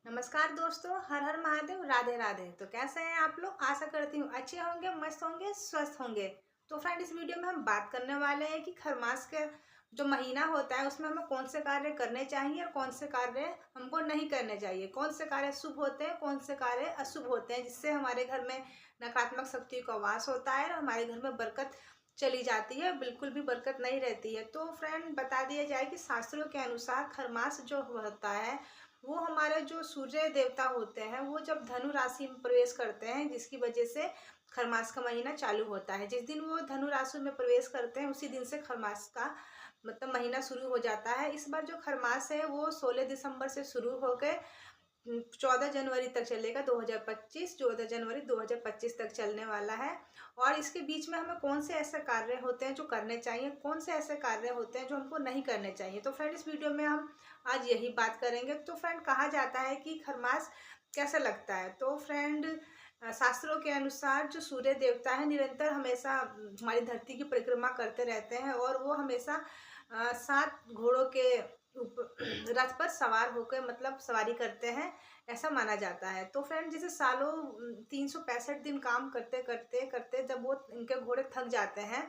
नमस्कार दोस्तों, हर हर महादेव, राधे राधे। तो कैसे हैं आप लोग? आशा करती हूँ अच्छे होंगे, मस्त होंगे, स्वस्थ होंगे। तो फ्रेंड, इस वीडियो में हम बात करने वाले हैं कि खरमास के जो महीना होता है उसमें हमें कौन से कार्य करने चाहिए और कौन से कार्य हमको नहीं करने चाहिए। कौन से कार्य शुभ होते हैं, कौन से कार्य अशुभ होते हैं, जिससे हमारे घर में नकारात्मक शक्ति का वास होता है और हमारे घर में बरकत चली जाती है, बिल्कुल भी बरकत नहीं रहती है। तो फ्रेंड, बता दिया जाए कि शास्त्रों के अनुसार खरमास जो होता है वो हमारे जो सूर्य देवता होते हैं वो जब धनु राशि में प्रवेश करते हैं, जिसकी वजह से खरमास का महीना चालू होता है। जिस दिन वो धनु राशि में प्रवेश करते हैं उसी दिन से खरमास का महीना शुरू हो जाता है। इस बार जो खरमास है वो 16 दिसंबर से शुरू होकर 14 जनवरी तक चलेगा। 2025 14 जनवरी 2025 तक चलने वाला है। और इसके बीच में हमें कौन से ऐसे कार्य होते हैं जो करने चाहिए, कौन से ऐसे कार्य होते हैं जो हमको नहीं करने चाहिए। तो फ्रेंड, इस वीडियो में हम आज यही बात करेंगे। तो फ्रेंड, कहा जाता है कि खरमास कैसा लगता है। तो फ्रेंड, शास्त्रों के अनुसार जो सूर्य देवता है निरंतर हमेशा हमारी धरती की परिक्रमा करते रहते हैं और वो हमेशा 7 घोड़ों के रथ पर सवार होकर सवारी करते हैं, ऐसा माना जाता है। तो फ्रेंड, जैसे सालों 365 दिन काम करते करते करते जब वो इनके घोड़े थक जाते हैं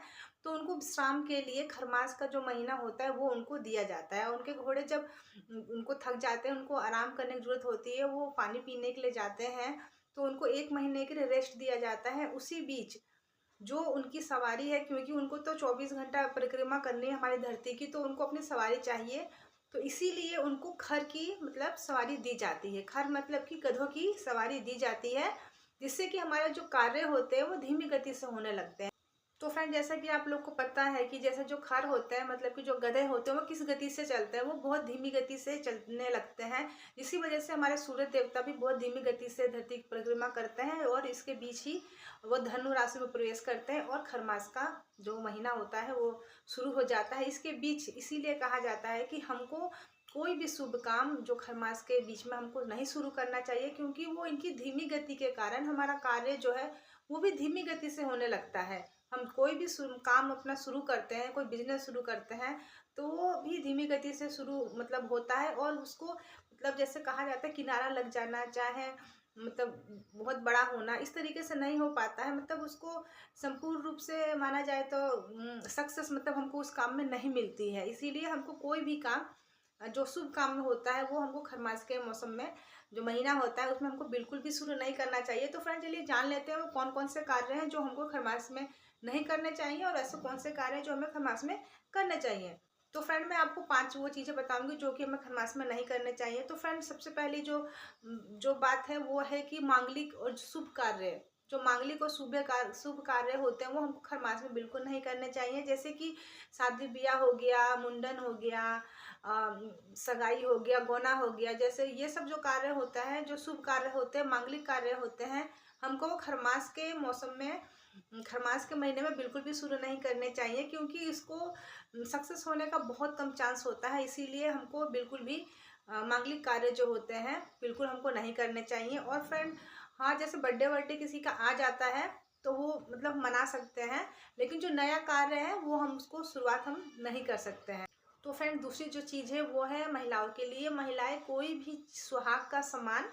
तो उनको विश्राम के लिए खरमास का जो महीना होता है वो उनको दिया जाता है। उनके घोड़े जब उनको थक जाते हैं, उनको आराम करने की जरूरत होती है, वो पानी पीने के लिए जाते हैं, तो उनको 1 महीने के लिए रेस्ट दिया जाता है। उसी बीच जो उनकी सवारी है, क्योंकि उनको तो 24 घंटा परिक्रमा करनी है हमारी धरती की, तो उनको अपनी सवारी चाहिए। तो इसीलिए उनको खर की सवारी दी जाती है। खर मतलब कि गधों की सवारी दी जाती है, जिससे कि हमारे जो कार्य होते हैं वो धीमी गति से होने लगते हैं। तो फ्रेंड, जैसा कि आप लोग को पता है कि जैसे जो खर होते हैं कि जो गधे होते हैं वो किस गति से चलते हैं, वो बहुत धीमी गति से चलने लगते हैं। इसी वजह से हमारे सूर्य देवता भी बहुत धीमी गति से धरती की परिक्रमा करते हैं और इसके बीच ही वो धनु राशि में प्रवेश करते हैं और खरमास का जो महीना होता है वो शुरू हो जाता है। इसके बीच इसीलिए कहा जाता है कि हमको कोई भी शुभ काम जो खरमास के बीच में हमको नहीं शुरू करना चाहिए, क्योंकि वो इनकी धीमी गति के कारण हमारा कार्य जो है वो भी धीमी गति से होने लगता है। हम कोई भी काम अपना शुरू करते हैं, कोई बिजनेस शुरू करते हैं, तो वो भी धीमी गति से शुरू होता है और उसको जैसे कहा जाता है किनारा लग जाना, चाहे बहुत बड़ा होना, इस तरीके से नहीं हो पाता है। उसको संपूर्ण रूप से माना जाए तो सक्सेस हमको उस काम में नहीं मिलती है। इसीलिए हमको कोई भी काम जो शुभ काम में होता है वो हमको खरमास के मौसम में जो महीना होता है उसमें हमको बिल्कुल भी शुरू नहीं करना चाहिए। तो फ्रेंड, चलिए जान लेते हैं वो कौन कौन से कार्य हैं जो हमको खरमास में नहीं करने चाहिए और ऐसे कौन से कार्य जो हमें खरमास में करने चाहिए। तो फ्रेंड, मैं आपको 5 वो चीज़ें बताऊंगी जो कि हमें खरमास में नहीं करने चाहिए। तो फ्रेंड, सबसे पहली जो जो बात है वो है कि मांगलिक और शुभ कार्य, जो मांगलिक और शुभ कार्य होते हैं वो हमको खरमास में बिल्कुल नहीं करने चाहिए। जैसे कि शादी ब्याह हो गया, मुंडन हो गया, सगाई हो गया, गोना हो गया, जैसे ये सब जो कार्य होता है, जो शुभ कार्य होते हैं, मांगलिक कार्य होते हैं, हमको खरमास के मौसम में, खरमास के महीने में बिल्कुल भी शुरू नहीं करने चाहिए, क्योंकि इसको सक्सेस होने का बहुत कम चांस होता है। इसीलिए हमको बिल्कुल भी मांगलिक कार्य जो होते हैं बिल्कुल हमको नहीं करने चाहिए। और फ्रेंड, हाँ, जैसे बर्थडे वर्डे किसी का आ जाता है तो वो मना सकते हैं, लेकिन जो नया कार्य है वो हम उसको शुरुआत हम नहीं कर सकते हैं। तो फ्रेंड, दूसरी जो चीज़ है वो है महिलाओं के लिए। महिलाएं कोई भी सुहाग का सामान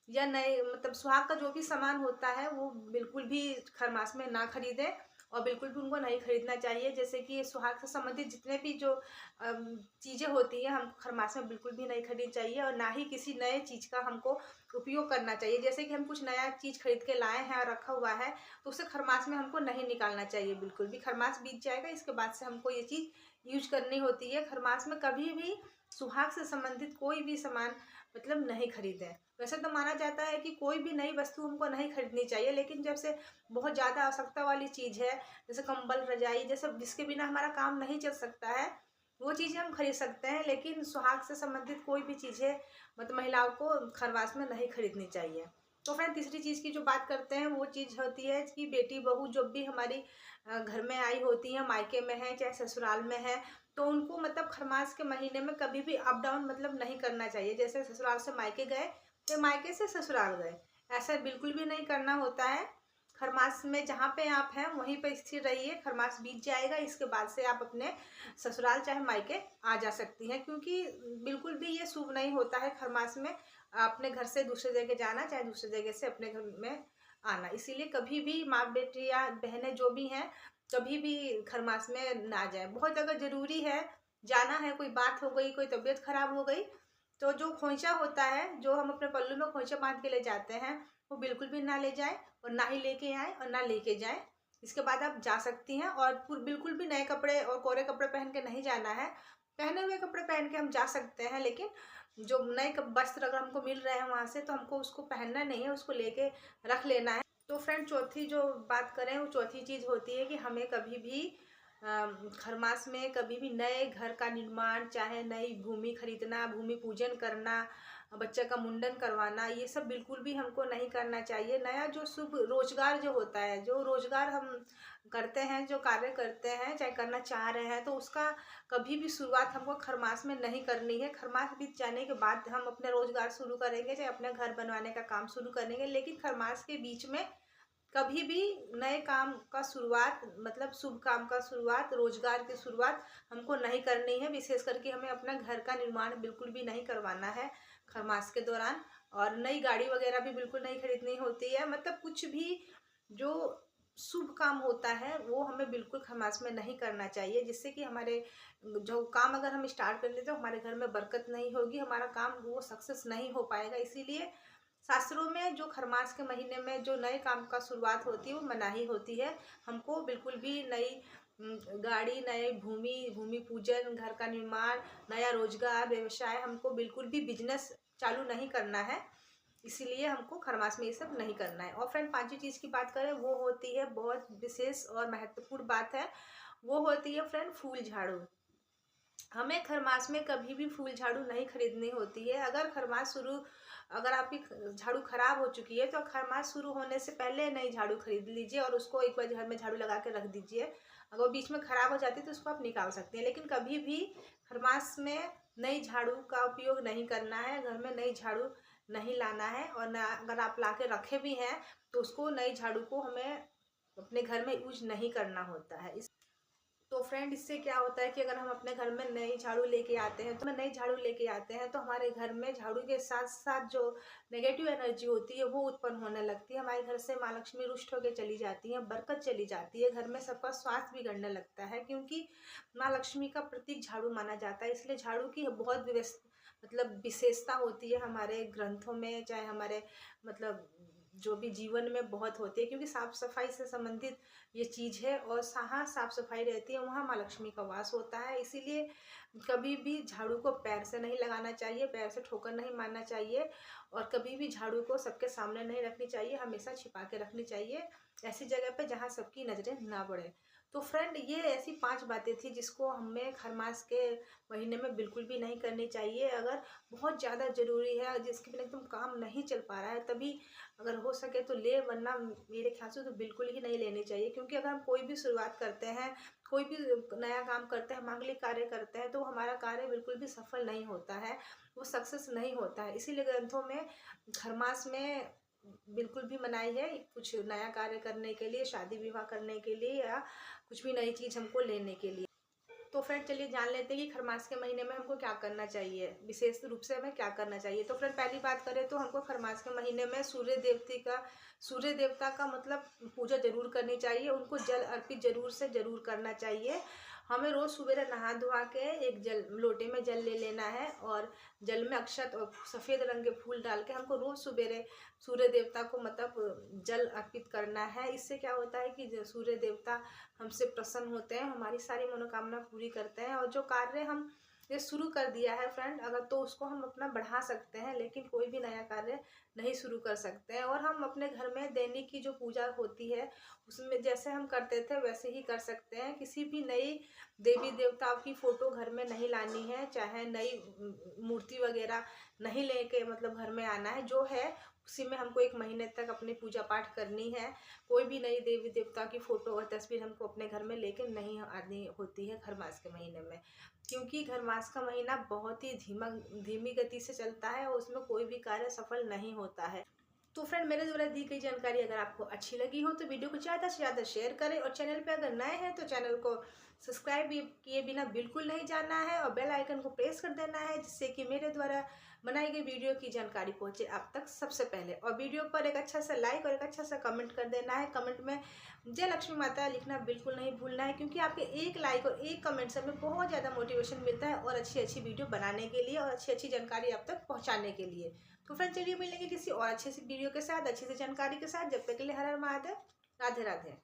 या नए सुहाग का जो भी सामान होता है वो बिल्कुल भी खरमास में ना खरीदें और बिल्कुल भी उनको नहीं खरीदना चाहिए। जैसे कि सुहाग से संबंधित जितने भी जो चीज़ें होती हैं हमको खरमास में बिल्कुल भी नहीं खरीदनी चाहिए और ना ही किसी नए चीज़ का हमको उपयोग करना चाहिए। जैसे कि हम कुछ नया चीज़ खरीद के लाए हैं और रखा हुआ है तो उसे खरमास में हमको नहीं निकालना चाहिए। बिल्कुल भी खरमास बीत जाएगा, इसके बाद से हमको ये चीज़ यूज करनी होती है। खरमास में कभी भी सुहाग से संबंधित कोई भी सामान नहीं खरीदें। वैसे तो माना जाता है कि कोई भी नई वस्तु हमको नहीं खरीदनी चाहिए, लेकिन जब से बहुत ज़्यादा आवश्यकता वाली चीज़ है, जैसे कंबल, रजाई, जैसे जिसके बिना हमारा काम नहीं चल सकता है, वो चीज़ें हम खरीद सकते हैं। लेकिन सुहाग से संबंधित कोई भी चीज़ें महिलाओं को खरवास में नहीं खरीदनी चाहिए। तो फ्रेंड, तीसरी चीज़ की जो बात करते हैं वो चीज़ होती है कि बेटी बहू जब भी हमारी घर में आई होती है, मायके में है चाहे ससुराल में है, तो उनको खरमास के महीने में कभी भी अप डाउन नहीं करना चाहिए। जैसे ससुराल से मायके गए तो मायके से ससुराल गए, ऐसा बिल्कुल भी नहीं करना होता है। खरमास में जहाँ पे आप हैं वहीं पे स्थिर रहिए। खरमास बीत जाएगा, इसके बाद से आप अपने ससुराल चाहे मायके आ जा सकती हैं, क्योंकि बिल्कुल भी ये शुभ नहीं होता है खरमास में अपने घर से दूसरे जगह जाना, चाहे दूसरे जगह से अपने घर में आना। इसीलिए कभी भी माँ बेटी या बहनें जो भी हैं कभी भी खरमास में ना जाए। बहुत अगर ज़रूरी है जाना है, कोई बात हो गई, कोई तबीयत खराब हो गई, तो जो खोइंचा होता है, जो हम अपने पल्लू में खोइंचा बांध के ले जाते हैं, वो बिल्कुल भी ना ले जाए और ना ही लेके आए और ना लेके जाए। इसके बाद आप जा सकती हैं और बिल्कुल भी नए कपड़े और कोरे कपड़े पहन के नहीं जाना है। पहने हुए कपड़े पहन के हम जा सकते हैं, लेकिन जो नए वस्त्र अगर हमको मिल रहे हैं वहाँ से, तो हमको उसको पहनना नहीं है, उसको लेके रख लेना है। तो फ्रेंड, चौथी जो बात करें वो चौथी चीज़ होती है कि हमें कभी भी खरमास में कभी भी नए घर का निर्माण, चाहे नई भूमि खरीदना, भूमि पूजन करना, बच्चे का मुंडन करवाना, ये सब बिल्कुल भी हमको नहीं करना चाहिए। नया जो शुभ रोजगार जो होता है, जो रोजगार हम करते हैं, जो कार्य करते हैं, चाहे करना चाह रहे हैं, तो उसका कभी भी शुरुआत हमको खरमास में नहीं करनी है। खरमास बीत जाने के बाद हम अपने रोजगार शुरू करेंगे, चाहे अपने घर बनवाने का काम शुरू करेंगे, लेकिन खरमास के बीच में कभी भी नए काम का शुरुआत, मतलब शुभ काम का शुरुआत, रोजगार की शुरुआत हमको नहीं करनी है। विशेष करके हमें अपना घर का निर्माण बिल्कुल भी नहीं करवाना है खरमास के दौरान, और नई गाड़ी वगैरह भी बिल्कुल नहीं खरीदनी होती है। मतलब कुछ भी जो शुभ काम होता है वो हमें बिल्कुल खरमास में नहीं करना चाहिए, जिससे कि हमारे जो काम अगर हम स्टार्ट कर लेते हैं, हमारे घर में बरकत नहीं होगी, हमारा काम वो सक्सेस नहीं हो पाएगा। इसीलिए शास्त्रों में जो खरमास के महीने में जो नए काम का शुरुआत होती है वो मनाही होती है। हमको बिल्कुल भी नई गाड़ी, नई भूमि पूजन, घर का निर्माण, नया रोजगार, व्यवसाय, हमको बिल्कुल भी बिजनेस चालू नहीं करना है। इसीलिए हमको खरमास में ये सब नहीं करना है। और फ्रेंड, पांचवी चीज़ की बात करें, वो होती है बहुत विशेष और महत्वपूर्ण बात है, वो होती है फ्रेंड फूल झाड़ू। हमें खरमास में कभी भी फूल झाड़ू नहीं खरीदनी होती है। अगर आपकी झाड़ू खराब हो चुकी है तो खरमास शुरू होने से पहले नई झाड़ू खरीद लीजिए और उसको एक बार घर में झाड़ू लगा के रख दीजिए। अगर वो बीच में खराब हो जाती है तो उसको आप निकाल सकते हैं, लेकिन कभी भी खरमास में नई झाड़ू का उपयोग नहीं करना है, घर में नई झाड़ू नहीं लाना है। और ना, अगर आप ला के रखे भी हैं तो उसको नई झाड़ू को हमें अपने घर में यूज नहीं करना होता है। तो फ्रेंड, इससे क्या होता है कि अगर हम अपने घर में नई झाड़ू लेके आते हैं, तो हमारे घर में झाड़ू के साथ साथ जो नेगेटिव एनर्जी होती है वो उत्पन्न होने लगती है। हमारे घर से माँ लक्ष्मी रुष्ट होकर चली जाती है, बरकत चली जाती है, घर में सबका स्वास्थ्य बिगड़ने लगता है, क्योंकि माँ लक्ष्मी का प्रतीक झाड़ू माना जाता है। इसलिए झाड़ू की बहुत मतलब विशेषता होती है हमारे ग्रंथों में, चाहे हमारे मतलब जो भी जीवन में बहुत होती है, क्योंकि साफ सफाई से संबंधित ये चीज़ है। और जहाँ साफ सफाई रहती है वहाँ माँ लक्ष्मी का वास होता है। इसीलिए कभी भी झाड़ू को पैर से नहीं लगाना चाहिए, पैर से ठोकर नहीं मारना चाहिए, और कभी भी झाड़ू को सबके सामने नहीं रखनी चाहिए, हमेशा छिपा के रखनी चाहिए, ऐसी जगह पे जहाँ सबकी नज़रें ना पड़े। तो फ्रेंड, ये ऐसी 5 बातें थी जिसको हमें खरमास के महीने में बिल्कुल भी नहीं करनी चाहिए। अगर बहुत ज़्यादा ज़रूरी है, जिसके बिना एकदम काम नहीं चल पा रहा है, तभी अगर हो सके तो ले, वरना मेरे ख्याल से तो बिल्कुल ही नहीं लेनी चाहिए। क्योंकि अगर हम कोई भी शुरुआत करते हैं, कोई भी नया काम करते हैं, मांगलिक कार्य करते हैं, तो हमारा कार्य बिल्कुल भी सफल नहीं होता है, वो सक्सेस नहीं होता है। इसीलिए ग्रंथों में खरमास में बिल्कुल भी मनाही है कुछ नया कार्य करने के लिए, शादी विवाह करने के लिए, या कुछ भी नई चीज़ हमको लेने के लिए। तो फ्रेंड, चलिए जान लेते हैं कि खरमास के महीने में हमको क्या करना चाहिए, विशेष रूप से हमें क्या करना चाहिए। तो फ्रेंड, पहली बात करें तो हमको खरमास के महीने में सूर्य देवता का मतलब पूजा जरूर करनी चाहिए, उनको जल अर्पित जरूर से जरूर करना चाहिए। हमें रोज़ सुबह नहा धोआ के एक लोटे में जल ले लेना है, और जल में अक्षत और सफ़ेद रंग के फूल डाल के हमको रोज़ सुबह सूर्य देवता को मतलब जल अर्पित करना है। इससे क्या होता है कि सूर्य देवता हमसे प्रसन्न होते हैं, हमारी सारी मनोकामना पूरी करते हैं। और जो कार्य हम ये शुरू कर दिया है फ्रेंड, अगर तो उसको हम अपना बढ़ा सकते हैं, लेकिन कोई भी नया कार्य नहीं शुरू कर सकते हैं। और हम अपने घर में दैनिक की जो पूजा होती है उसमें जैसे हम करते थे वैसे ही कर सकते हैं। किसी भी नई देवी देवताओं की फ़ोटो घर में नहीं लानी है, चाहे नई मूर्ति वगैरह नहीं लेके मतलब घर में आना है। जो है उसी में हमको 1 महीने तक अपनी पूजा पाठ करनी है। कोई भी नई देवी देवता की फ़ोटो और तस्वीर हमको अपने घर में लेके नहीं आनी होती है खरमास के महीने में, क्योंकि खरमास का महीना बहुत ही धीमी गति से चलता है और उसमें कोई भी कार्य सफल नहीं होता है। तो फ्रेंड, मेरे द्वारा दी गई जानकारी अगर आपको अच्छी लगी हो तो वीडियो को ज़्यादा से ज़्यादा शेयर करें, और चैनल पे अगर नए हैं तो चैनल को सब्सक्राइब भी किए बिना बिल्कुल नहीं जाना है, और बेल आइकन को प्रेस कर देना है, जिससे कि मेरे द्वारा बनाई गई वीडियो की जानकारी पहुंचे आप तक सबसे पहले। और वीडियो पर एक अच्छा सा लाइक और एक अच्छा सा कमेंट कर देना है। कमेंट में जय लक्ष्मी माता लिखना बिल्कुल नहीं भूलना है, क्योंकि आपके एक लाइक और एक कमेंट से हमें बहुत ज़्यादा मोटिवेशन मिलता है और अच्छी अच्छी वीडियो बनाने के लिए और अच्छी अच्छी जानकारी आप तक पहुँचाने के लिए। तो फ्रेंड, चलिए मिलेंगे किसी और अच्छे से वीडियो के साथ, अच्छी सी जानकारी के साथ। जब तक के लिए हर हर महादेव, राधे राधे।